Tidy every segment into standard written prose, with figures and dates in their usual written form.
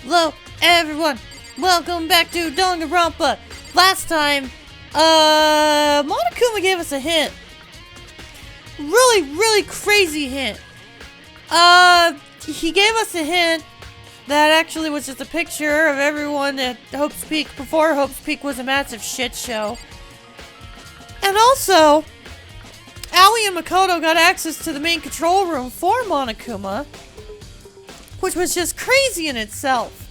Hello, everyone. Welcome back to Danganronpa. Last time, Monokuma gave us a hint. Really crazy hint. He gave us a hint that actually was just a picture of everyone at Hope's Peak before Hope's Peak was a massive shit show. And also, Aoi and Makoto got access to the main control room for Monokuma, which was just crazy in itself.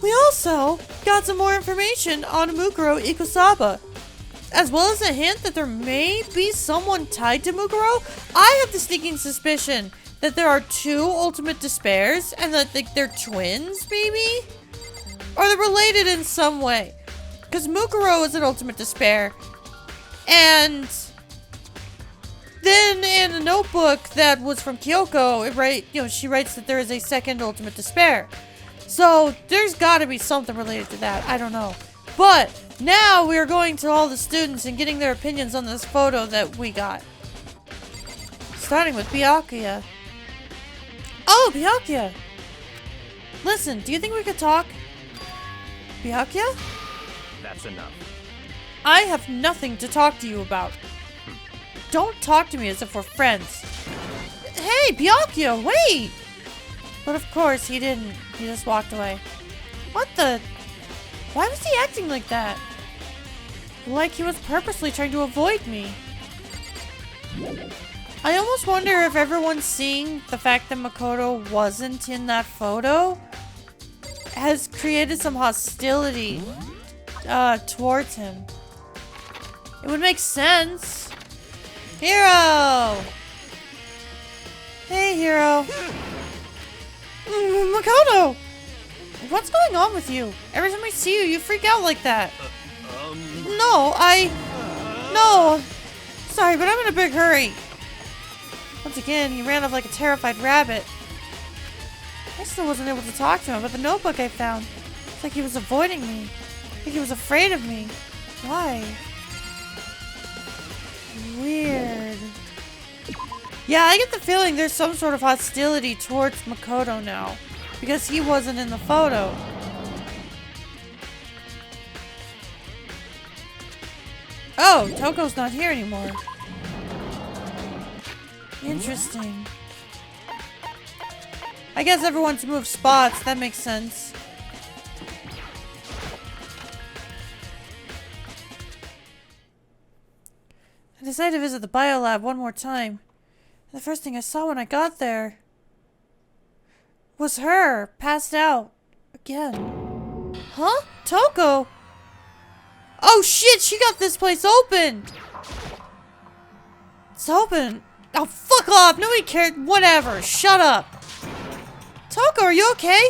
We also got some more information on Mukuro Ikusaba, as well as a hint that there may be someone tied to Mukuro. I have the sneaking suspicion that there are two Ultimate Despairs and that they're twins, maybe? Or they're related in some way. Because Mukuro is an Ultimate Despair. And then in a notebook that was from Kyoko, she writes that there is a second Ultimate Despair. So there's gotta be something related to that. I don't know. But now we are going to all the students and getting their opinions on this photo that we got. Starting with Byakuya. Oh, Byakuya! Listen, do you think we could talk? Byakuya? That's enough. I have nothing to talk to you about. Don't talk to me as if we're friends. Hey, Byakuya, wait! But of course, he didn't. He just walked away. What the? Why was he acting like that? Like he was purposely trying to avoid me. I almost wonder if everyone seeing the fact that Makoto wasn't in that photo has created some hostility towards him. It would make sense. Hiro! Hey, Hiro. Makoto! What's going on with you? Every time I see you, you freak out like that. No. Sorry, but I'm in a big hurry. Once again, he ran off like a terrified rabbit. I still wasn't able to talk to him about the notebook I found. It's like he was avoiding me. Like he was afraid of me. Why? Weird. Yeah, I get the feeling there's some sort of hostility towards Makoto now. Because he wasn't in the photo. Oh, Toko's not here anymore. Interesting. I guess everyone's moved spots. That makes sense. I decided to visit the biolab one more time. The first thing I saw when I got there was her, passed out. Again. Huh? Toko? Oh shit, she got this place open! It's open. Oh, fuck off! Nobody cared. Whatever. Shut up. Toko, are you okay?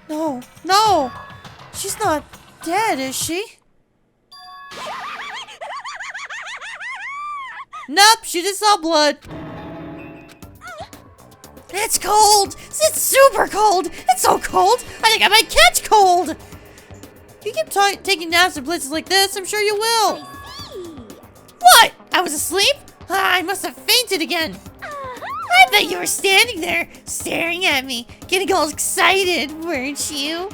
No. She's not dead, is she? Nope, she just saw blood. It's cold! It's super cold! It's so cold! I think I might catch cold! If you keep taking naps in places like this, I'm sure you will. What? I was asleep? I must have fainted again. I bet you were standing there, staring at me, getting all excited, weren't you?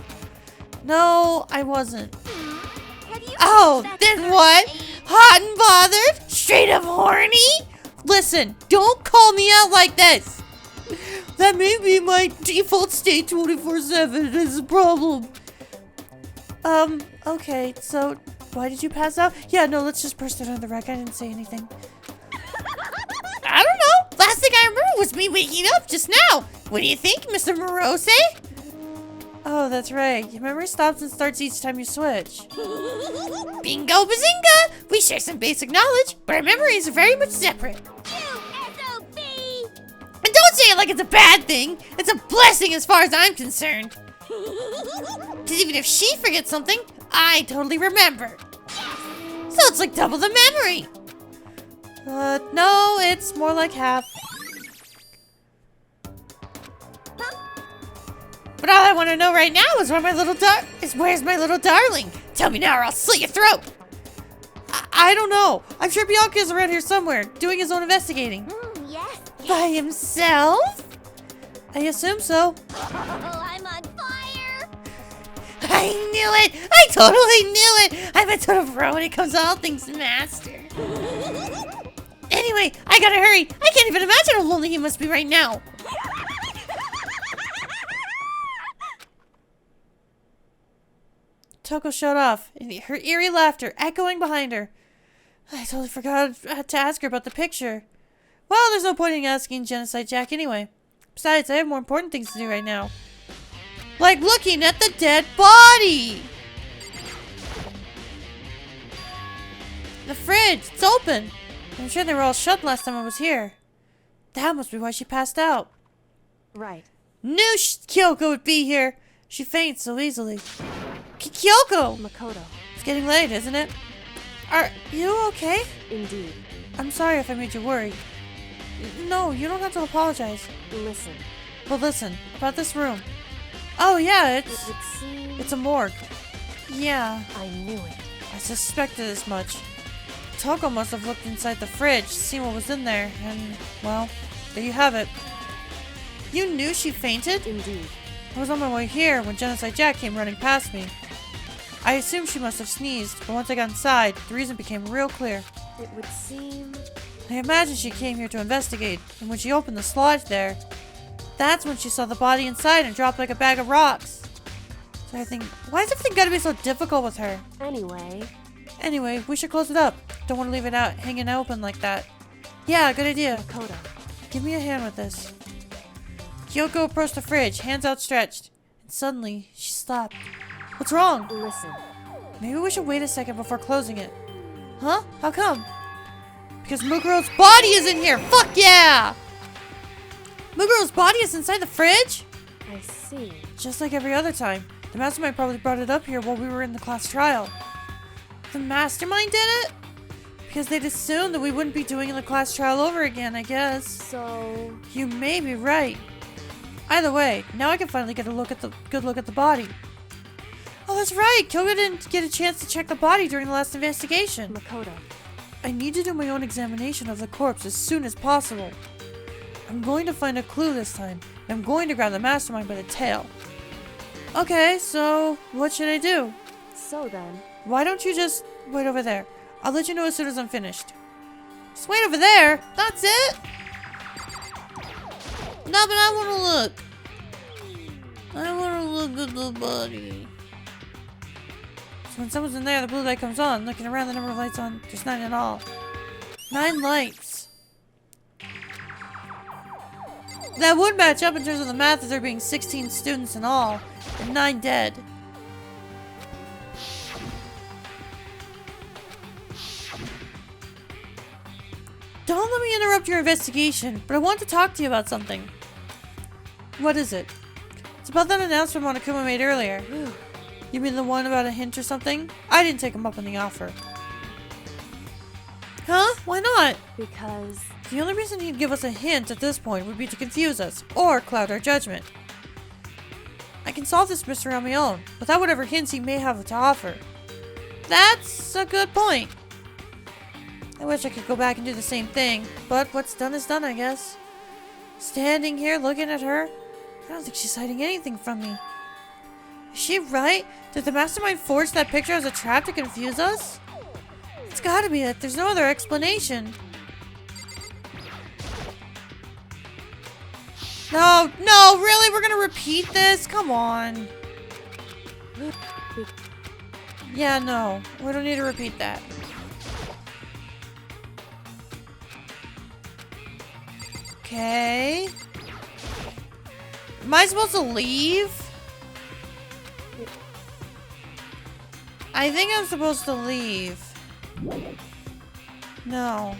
No, I wasn't. Oh, then what? Hot and bothered? Straight up horny? Listen, don't call me out like this. That may be my default state 24/7 is a problem. Okay, so why did you pass out? Yeah, no, let's just burst it on the rec. I didn't say anything. I don't know. Last thing I remember was me waking up just now. What do you think, Mr. Morose? Oh, that's right. Your memory stops and starts each time you switch. Bingo bazinga! We share some basic knowledge, but our memories are very much separate. And don't say it like it's a bad thing. It's a blessing as far as I'm concerned. Because even if she forgets something, I totally remember. So it's like double the memory. No, it's more like half. But all I want to know right now is where's my little darling? Tell me now or I'll slit your throat. I don't know. I'm sure Bianca is around here somewhere, doing his own investigating. Yes, By himself? I assume so. Oh, I'm on fire! I knew it! I totally knew it! I'm a total pro when it comes to all things master. Anyway, I gotta hurry. I can't even imagine how lonely he must be right now. Toko showed off, and her eerie laughter echoing behind her. I totally forgot to ask her about the picture. Well, there's no point in asking Genocide Jack anyway. Besides, I have more important things to do right now. Like looking at the dead body! The fridge, it's open! I'm sure they were all shut last time I was here. That must be why she passed out. Right. Knew Kyoko would be here! She faints so easily. Kyoko! Makoto. It's getting late, isn't it? Are you okay? Indeed. I'm sorry if I made you worry. No, you don't have to apologize. Listen. Well, listen, about this room. Oh, yeah, It would seem... it's a morgue. Yeah, I knew it. I suspected as much. Toko must have looked inside the fridge, seen what was in there, and, well, there you have it. You knew she fainted? Indeed. I was on my way here when Genocide Jack came running past me. I assumed she must have sneezed, but once I got inside, the reason became real clear. It would seem... I imagine she came here to investigate, and when she opened the sludge there, that's when she saw the body inside and dropped like a bag of rocks. So I think, why has everything gotta be so difficult with her? Anyway, we should close it up. Don't want to leave it out hanging open like that. Yeah, good idea. Makoto. Give me a hand with this. Kyoko approached the fridge, hands outstretched, and suddenly she stopped. What's wrong? Listen. Maybe we should wait a second before closing it. Huh? How come? Because Mukuro's body is in here! Fuck yeah! Mukuro's body is inside the fridge? I see. Just like every other time. The mastermind probably brought it up here while we were in the class trial. The mastermind did it? Because they'd assumed that we wouldn't be doing the class trial over again, I guess. So... You may be right. Either way, now I can finally get a good look at the body. Oh, that's right! Kyoko didn't get a chance to check the body during the last investigation. Makoto. I need to do my own examination of the corpse as soon as possible. I'm going to find a clue this time, and I'm going to grab the mastermind by the tail. Okay, so what should I do? So then... Why don't you just wait over there? I'll let you know as soon as I'm finished. Just wait over there? That's it? No, but I want to look. I want to look at the body. So when someone's in there, the blue light comes on. Looking around, the number of lights on, there's 9 in all. 9 lights. That would match up in terms of the math of there being 16 students in all, and 9 dead. Don't let me interrupt your investigation, but I want to talk to you about something. What is it? It's about that announcement Monokuma made earlier. You mean the one about a hint or something? I didn't take him up on the offer. Huh? Why not? Because... The only reason he'd give us a hint at this point would be to confuse us, or cloud our judgment. I can solve this mystery on my own, without whatever hints he may have to offer. That's a good point. I wish I could go back and do the same thing, but what's done is done, I guess. Standing here looking at her, I don't think she's hiding anything from me. Is she right? Did the mastermind forge that picture as a trap to confuse us? It's gotta be it. There's no other explanation. No, really? We're gonna repeat this? Come on. Yeah, no. We don't need to repeat that. Okay. Am I supposed to leave? I think I'm supposed to leave. No.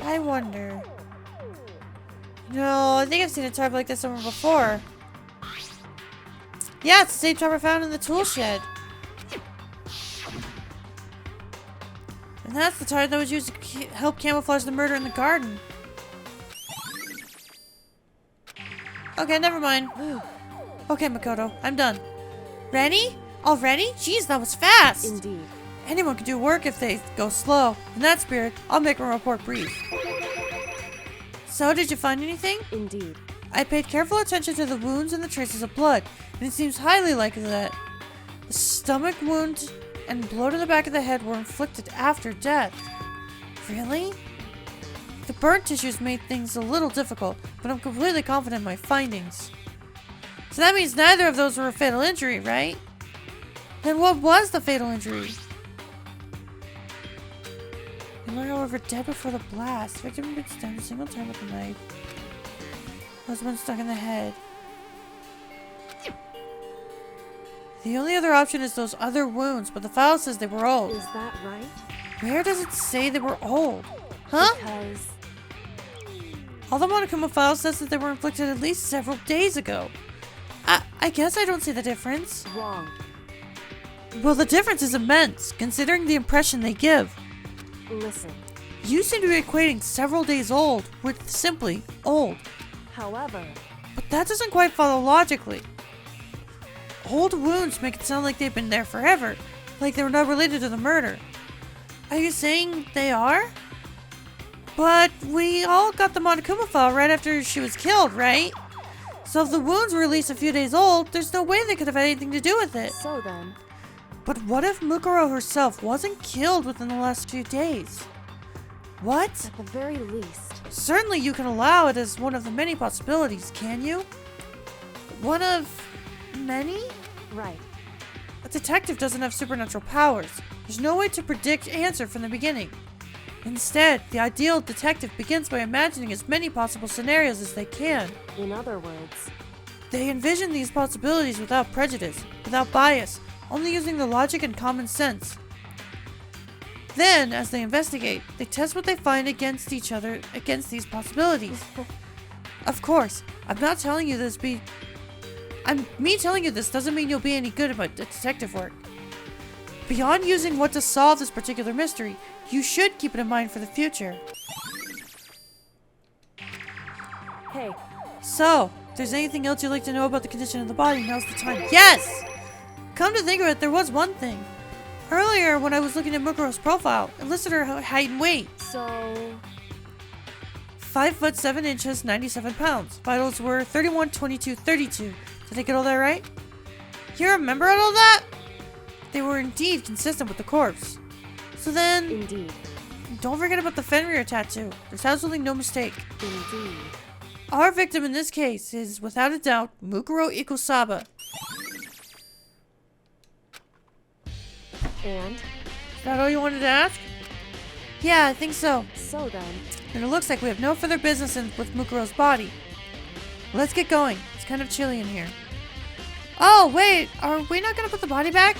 I wonder. No, I think I've seen a tarp like this somewhere before. Yeah, it's the same tarp I found in the tool shed. And that's the tarp that was used to help camouflage the murder in the garden. Okay, never mind. Okay, Makoto, I'm done. Ready? Already? Jeez, that was fast! So, did you find anything? Indeed. I paid careful attention to the wounds and the traces of blood, and it seems highly likely that the stomach wound and blow to the back of the head were inflicted after death. Really? The burnt tissues made things a little difficult, but I'm completely confident in my findings. So that means neither of those were a fatal injury, right? Then what was the fatal injury? They were, however, dead before the blast. The victim had been stabbed a single time with a knife. Husband stuck in the head. The only other option is those other wounds, but the file says they were old. Is that right? Where does it say they were old? Huh? Because All the Monokuma file says that they were inflicted at least several days ago. I guess I don't see the difference. wrong. Well, the difference is immense, considering the impression they give. Listen. You seem to be equating several days old with simply old. However, But that doesn't quite follow logically. Old wounds make it sound like they've been there forever, like they were not related to the murder. Are you saying they are? But we all got the Monokuma file right after she was killed, right? So if the wounds were at least a few days old, there's no way they could have had anything to do with it. so then, But what if Mukuro herself wasn't killed within the last few days? What? at the very least, Certainly you can allow it as one of the many possibilities, can you? One of many? right. A detective doesn't have supernatural powers. There's no way to predict answer from the beginning. Instead, the ideal detective begins by imagining as many possible scenarios as they can. In other words, They envision these possibilities without prejudice, without bias, only using the logic and common sense. Then, as they investigate, they test what they find against each other against these possibilities. Of course, I'm not telling you this me telling you this doesn't mean you'll be any good about detective work. Beyond using what to solve this particular mystery, you should keep it in mind for the future. hey, So, if there's anything else you'd like to know about the condition of the body, now's the time. Yes! Come to think of it, there was one thing. Earlier, when I was looking at Mukuro's profile, it listed her height and weight. so 5 foot 7 inches, 97 pounds. Vitals were 31, 22, 32. Did I get all that right? You remember all that? They were indeed consistent with the corpse. So then, indeed, don't forget about the Fenrir tattoo. There's absolutely no mistake. indeed. Our victim in this case is, without a doubt, Mukuro Ikusaba. And Is that all you wanted to ask? Yeah, I think so. so then, And it looks like we have no further business with Mukuro's body. Let's get going. It's kind of chilly in here. Oh, wait. Are we not going to put the body back?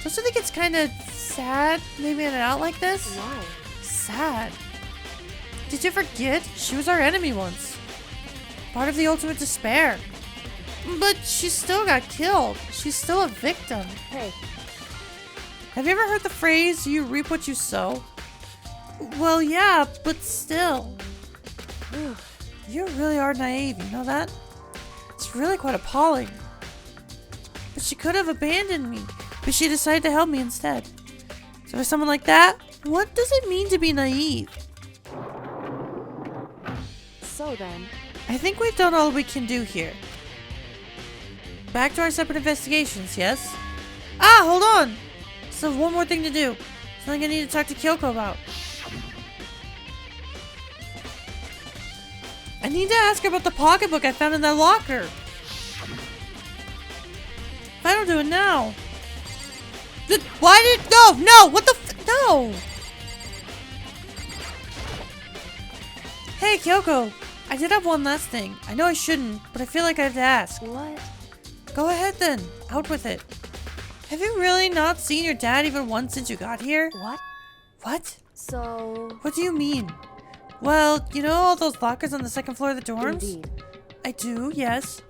Don't you think it's kind of sad leaving it out like this? why? Sad. Did you forget? She was our enemy once. Part of the ultimate despair. But she still got killed. She's still a victim. Hey, Have you ever heard the phrase, you reap what you sow? Well, yeah, but still. You really are naive, you know that? It's really quite appalling. But she could have abandoned me, but she decided to help me instead. So for someone like that, what does it mean to be naive? so then, I think we've done all we can do here. Back to our separate investigations, yes? Ah, hold on! Still have one more thing to do. Something I need to talk to Kyoko about. I need to ask her about the pocketbook I found in that locker. If I don't do it now... No! What the no! Hey, Kyoko! I did have one last thing. I know I shouldn't, but I feel like I have to ask. what? Go ahead then. Out with it. Have you really not seen your dad even once since you got here? What? What? So, What do you mean? Well, you know all those lockers on the second floor of the dorms? indeed. I do, yes.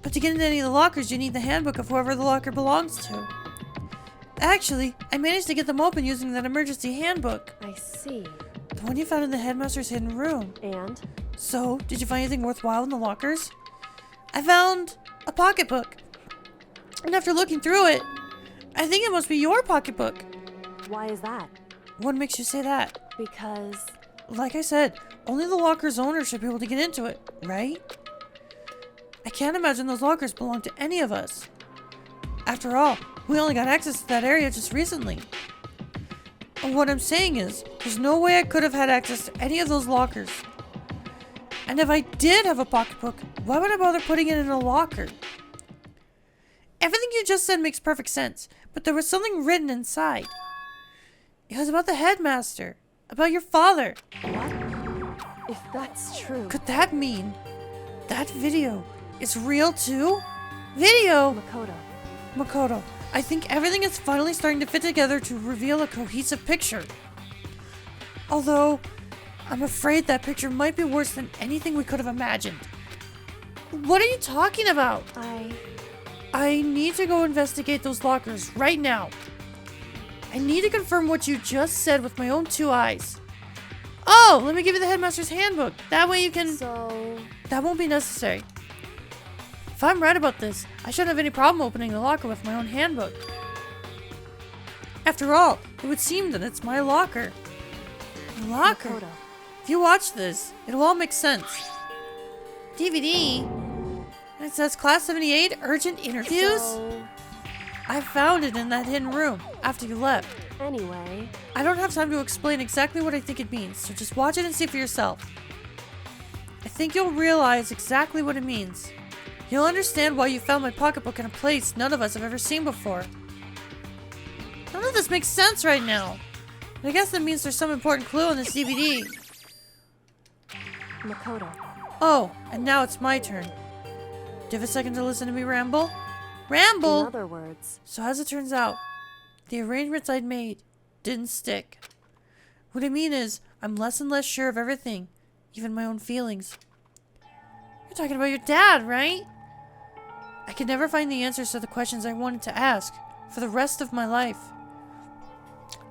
But to get into any of the lockers, you need the handbook of whoever the locker belongs to. Actually, I managed to get them open using that emergency handbook. I see. The one you found in the headmaster's hidden room. And? So, did you find anything worthwhile in the lockers? I found a pocketbook. And after looking through it, I think it must be your pocketbook. Why is that? What makes you say that? Because, Like I said, only the locker's owner should be able to get into it, right? I can't imagine those lockers belong to any of us. After all, we only got access to that area just recently. And what I'm saying is, there's no way I could have had access to any of those lockers. And if I did have a pocketbook, why would I bother putting it in a locker? Everything you just said makes perfect sense, but there was something written inside. It was about the headmaster, about your father. What? If that's true... Could that mean that video is real too? Video! Makoto, I think everything is finally starting to fit together to reveal a cohesive picture. Although, I'm afraid that picture might be worse than anything we could have imagined. What are you talking about? I need to go investigate those lockers right now. I need to confirm what you just said with my own 2 eyes. Oh, let me give you the headmaster's handbook. That way you can... So... That won't be necessary. If I'm right about this, I shouldn't have any problem opening the locker with my own handbook. After all, it would seem that it's my locker. My locker? Makoto. If you watch this, it'll all make sense. DVD? And it says Class 78 Urgent Interviews? So... I found it in that hidden room after you left. Anyway... I don't have time to explain exactly what I think it means, so just watch it and see for yourself. I think you'll realize exactly what it means. You'll understand why you found my pocketbook in a place none of us have ever seen before. None of this makes sense right now. And I guess that means there's some important clue on this DVD. Makoto. Oh, and now it's my turn. Do you have a second to listen to me ramble? Ramble! In other words... So as it turns out, the arrangements I'd made didn't stick. What I mean is, I'm less and less sure of everything, even my own feelings. You're talking about your dad, right? I could never find the answers to the questions I wanted to ask for the rest of my life.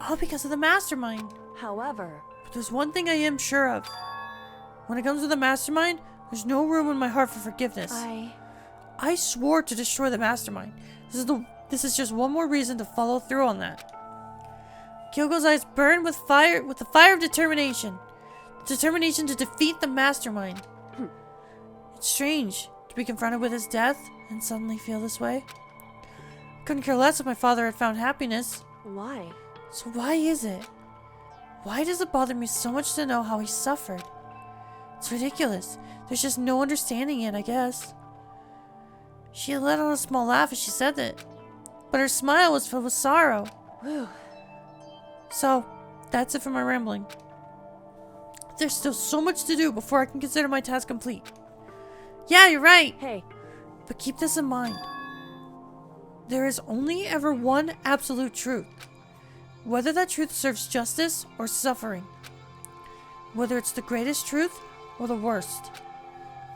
All because of the mastermind. However... But there's one thing I am sure of. When it comes to the mastermind, there's no room in my heart for forgiveness. I swore to destroy the mastermind. This is just one more reason to follow through on that. Kyoko's eyes burned with the fire of determination. Determination to defeat the mastermind. It's strange to be confronted with his death and suddenly feel this way. Couldn't care less if my father had found happiness. Why? So why is it? Why does it bother me so much to know how he suffered? It's ridiculous. There's just no understanding it, I guess. She let out a small laugh as she said that, but her smile was filled with sorrow. Whew. So, that's it for my rambling. There's still so much to do before I can consider my task complete. Yeah, you're right. Hey. But keep this in mind. There is only ever one absolute truth. Whether that truth serves justice or suffering. Whether it's the greatest truth or the worst.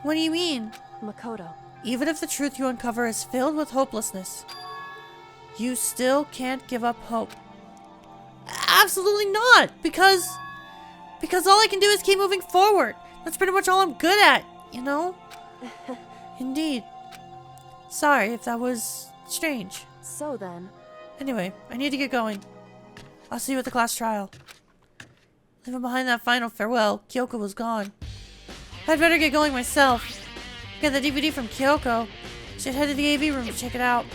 What do you mean? Makoto. Even if the truth you uncover is filled with hopelessness, you still can't give up hope. Absolutely not! Because all I can do is keep moving forward. That's pretty much all I'm good at, you know? Indeed. Sorry if that was strange. So then... Anyway, I need to get going. I'll see you at the class trial. Leaving behind that final farewell, Kyoko was gone. I'd better get going myself. Get the DVD from Kyoko. Should head to the AV room to check it out.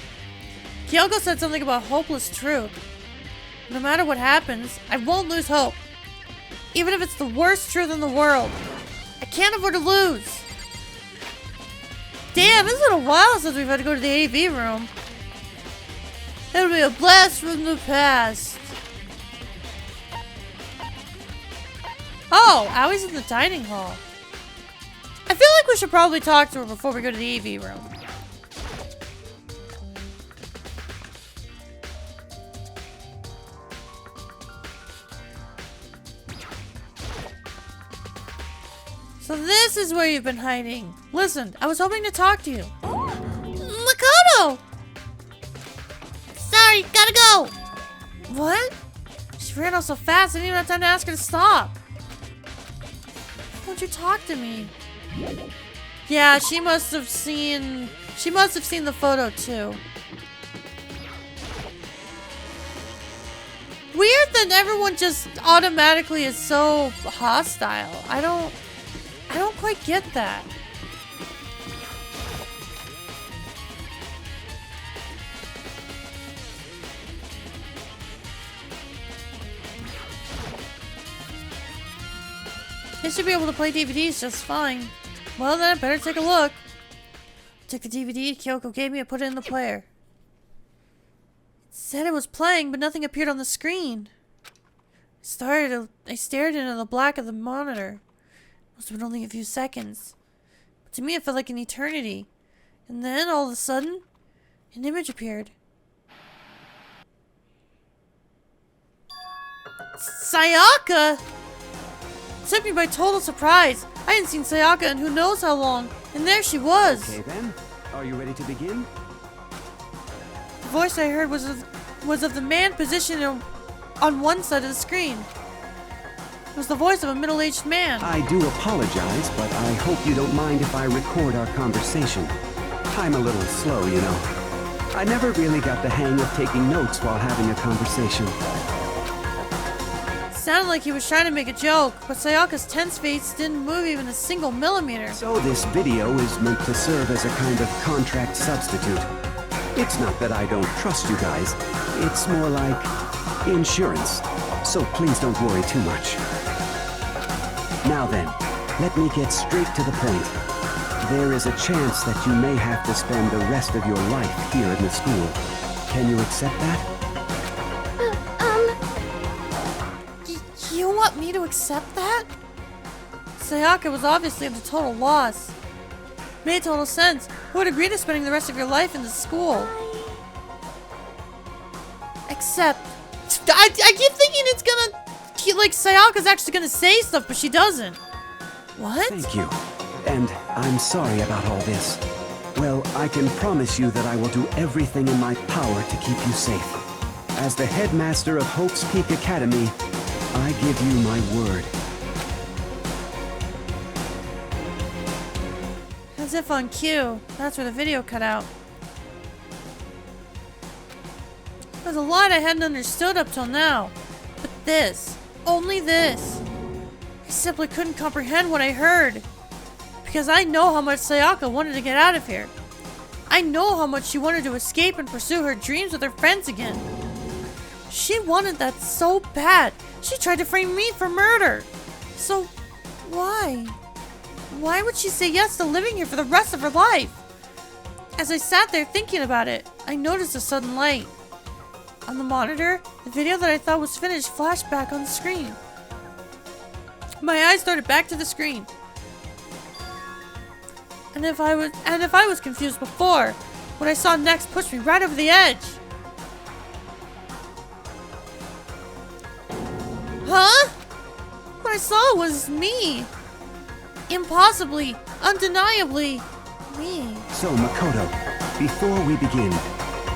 Kyoko said something about hopeless truth. No matter what happens, I won't lose hope. Even if it's the worst truth in the world. I can't afford to lose. Damn, it's been a while since we've had to go to the AV room. It'll be a blast from the past. Oh, Awie's in the dining hall. I feel like we should probably talk to her before we go to the AV room. So this is where you've been hiding. Listen, I was hoping to talk to you. Makoto! Sorry, gotta go! What? She ran off so fast, I didn't even have time to ask her to stop. Won't you talk to me? Yeah, she must have seen the photo too. Weird that everyone just automatically is so hostile? I don't quite get that. They should be able to play DVDs just fine. Well then, I better take a look. Took the DVD Kyoko gave me and put it in the player. It said it was playing, but nothing appeared on the screen. I stared into the black of the monitor. Must have been only a few seconds. But to me it felt like an eternity. And then, all of a sudden, an image appeared. Sayaka! It took me by total surprise. I hadn't seen Sayaka in who knows how long. And there she was. Okay then, are you ready to begin? The voice I heard was of the man positioned on one side of the screen. It was the voice of a middle-aged man. I do apologize, but I hope you don't mind if I record our conversation. I'm a little slow, you know. I never really got the hang of taking notes while having a conversation. Sounded like he was trying to make a joke, but Sayaka's tense face didn't move even a single millimeter. So this video is meant to serve as a kind of contract substitute. It's not that I don't trust you guys. It's more like insurance. So please don't worry too much. Now then, let me get straight to the point. There is a chance that you may have to spend the rest of your life here in the school. Can you accept that? You want me to accept that? Sayaka was obviously at a total loss. Made total sense. Who would agree to spending the rest of your life in the school? Except... I keep thinking it's gonna... Like, Sayaka's actually gonna say stuff, but she doesn't. What? Thank you. And I'm sorry about all this. Well, I can promise you that I will do everything in my power to keep you safe. As the headmaster of Hope's Peak Academy, I give you my word. As if on cue. That's where the video cut out. There's a lot I hadn't understood up till now. But this. Only this. I simply couldn't comprehend what I heard. Because I know how much Sayaka wanted to get out of here. I know how much she wanted to escape and pursue her dreams with her friends again. She wanted that so bad. She tried to frame me for murder. So, why? Why would she say yes to living here for the rest of her life? As I sat there thinking about it, I noticed a sudden light. On the monitor, the video that I thought was finished flashed back on the screen. My eyes started back to the screen. And if I was confused before, what I saw next pushed me right over the edge. Huh? What I saw was me. Impossibly, undeniably, me. So, Makoto, before we begin,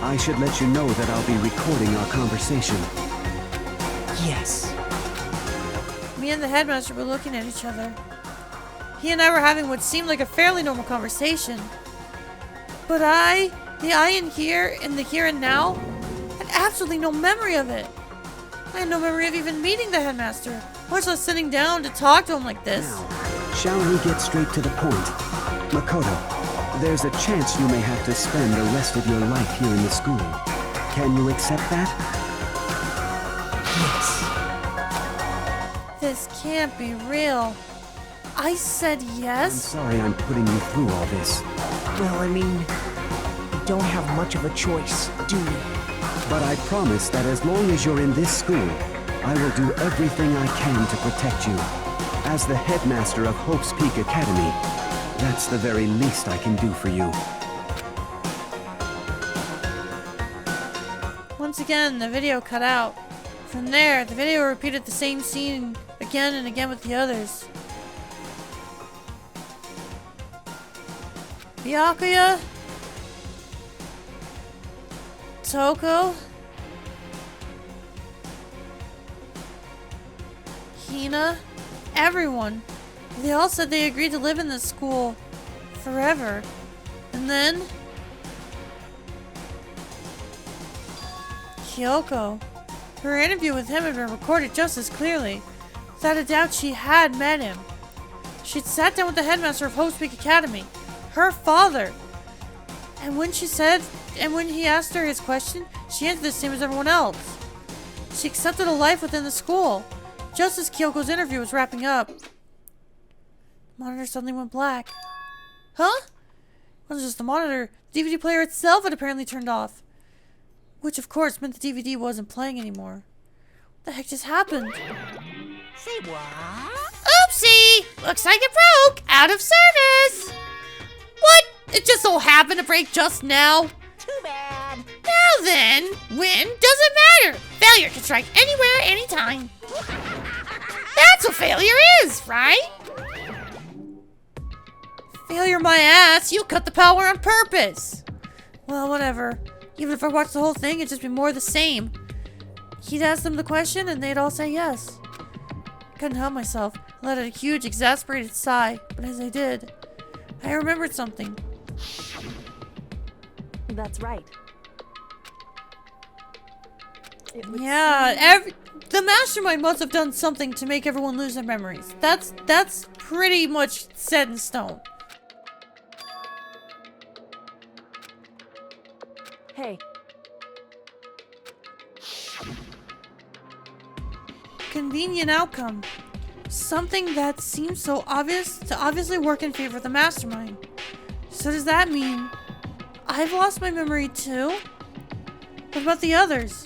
I should let you know that I'll be recording our conversation. Yes. Me and the headmaster were looking at each other. He and I were having what seemed like a fairly normal conversation. But the I in the here and now, had absolutely no memory of it. I had no memory of even meeting the headmaster, much less sitting down to talk to him like this. Now, shall we get straight to the point? Makoto, there's a chance you may have to spend the rest of your life here in the school. Can you accept that? Yes. This can't be real. I said I'm yes? sorry I'm putting you through all this. Well, I mean, we don't have much of a choice, do we? But I promise that as long as you're in this school, I will do everything I can to protect you. As the headmaster of Hope's Peak Academy, that's the very least I can do for you. Once again, the video cut out. From there, the video repeated the same scene again and again with the others. Byakuya? Toko? Hina? Everyone. They all said they agreed to live in this school forever. And then... Kyoko. Her interview with him had been recorded just as clearly. Without a doubt, she had met him. She'd sat down with the headmaster of Hope's Peak Academy, her father. And when he asked her his question, she answered the same as everyone else. She accepted a life within the school. Just as Kyoko's interview was wrapping up, the monitor suddenly went black. Huh? It wasn't just the monitor. The DVD player itself had apparently turned off. Which, of course, meant the DVD wasn't playing anymore. What the heck just happened? Say what? Oopsie! Looks like it broke! Out of service! What? It just so happened to break just now? Too bad. Now then, when doesn't matter. Failure can strike anywhere, anytime. That's what failure is, right? Failure my ass, you cut the power on purpose. Well, whatever. Even if I watched the whole thing, it'd just be more of the same. He'd ask them the question and they'd all say yes. I couldn't help myself. I let out a huge, exasperated sigh, but as I did, I remembered something. That's right. It would Yeah, the mastermind must have done something to make everyone lose their memories. That's pretty much set in stone. Hey, Convenient outcome. Something that seems so obvious to obviously work in favor of the mastermind. So does that mean I've lost my memory too? What about the others?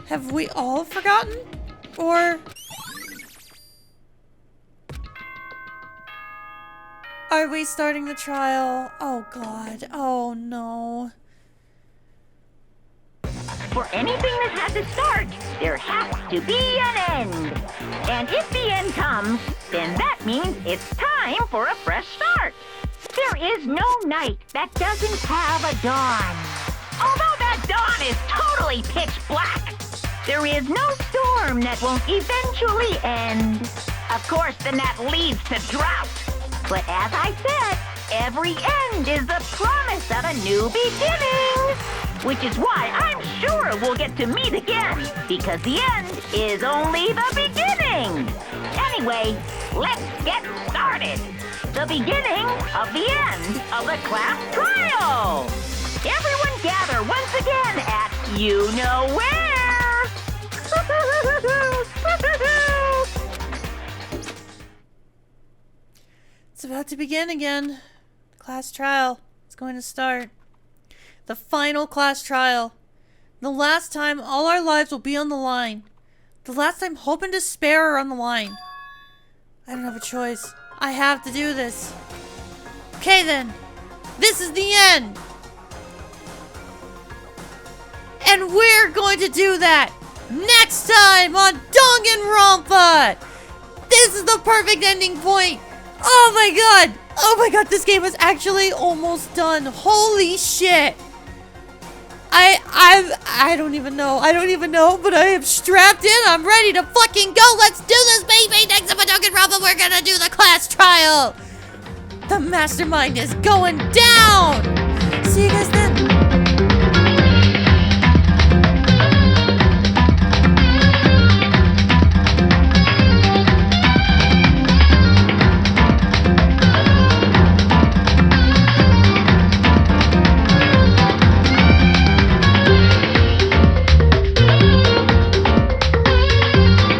Have we all forgotten? Or are we starting the trial? Oh god. Oh no. For anything that has a start, there has to be an end. And if the end comes, then that means it's time for a fresh start. There is no night that doesn't have a dawn. Although that dawn is totally pitch black, there is no storm that won't eventually end. Of course, then that leads to drought. But as I said, every end is the promise of a new beginning. Which is why I'm sure we'll get to meet again, because the end is only the beginning. Anyway, let's get started. The beginning of the end of the class trial. Everyone gather once again at you know where. It's about to begin again. Class trial is going to start. The final class trial. The last time all our lives will be on the line. The last time hope and despair are on the line. I don't have a choice. I have to do this. Okay then. This is the end. And we're going to do that next time on Danganronpa. This is the perfect ending point. Oh my god. Oh my god, this game is actually almost done. Holy shit. I don't even know. I don't even know, but I am strapped in. I'm ready to fucking go. Let's do this, baby. Next up on Danganronpa, we're gonna do the class trial. The mastermind is going down. See you guys then.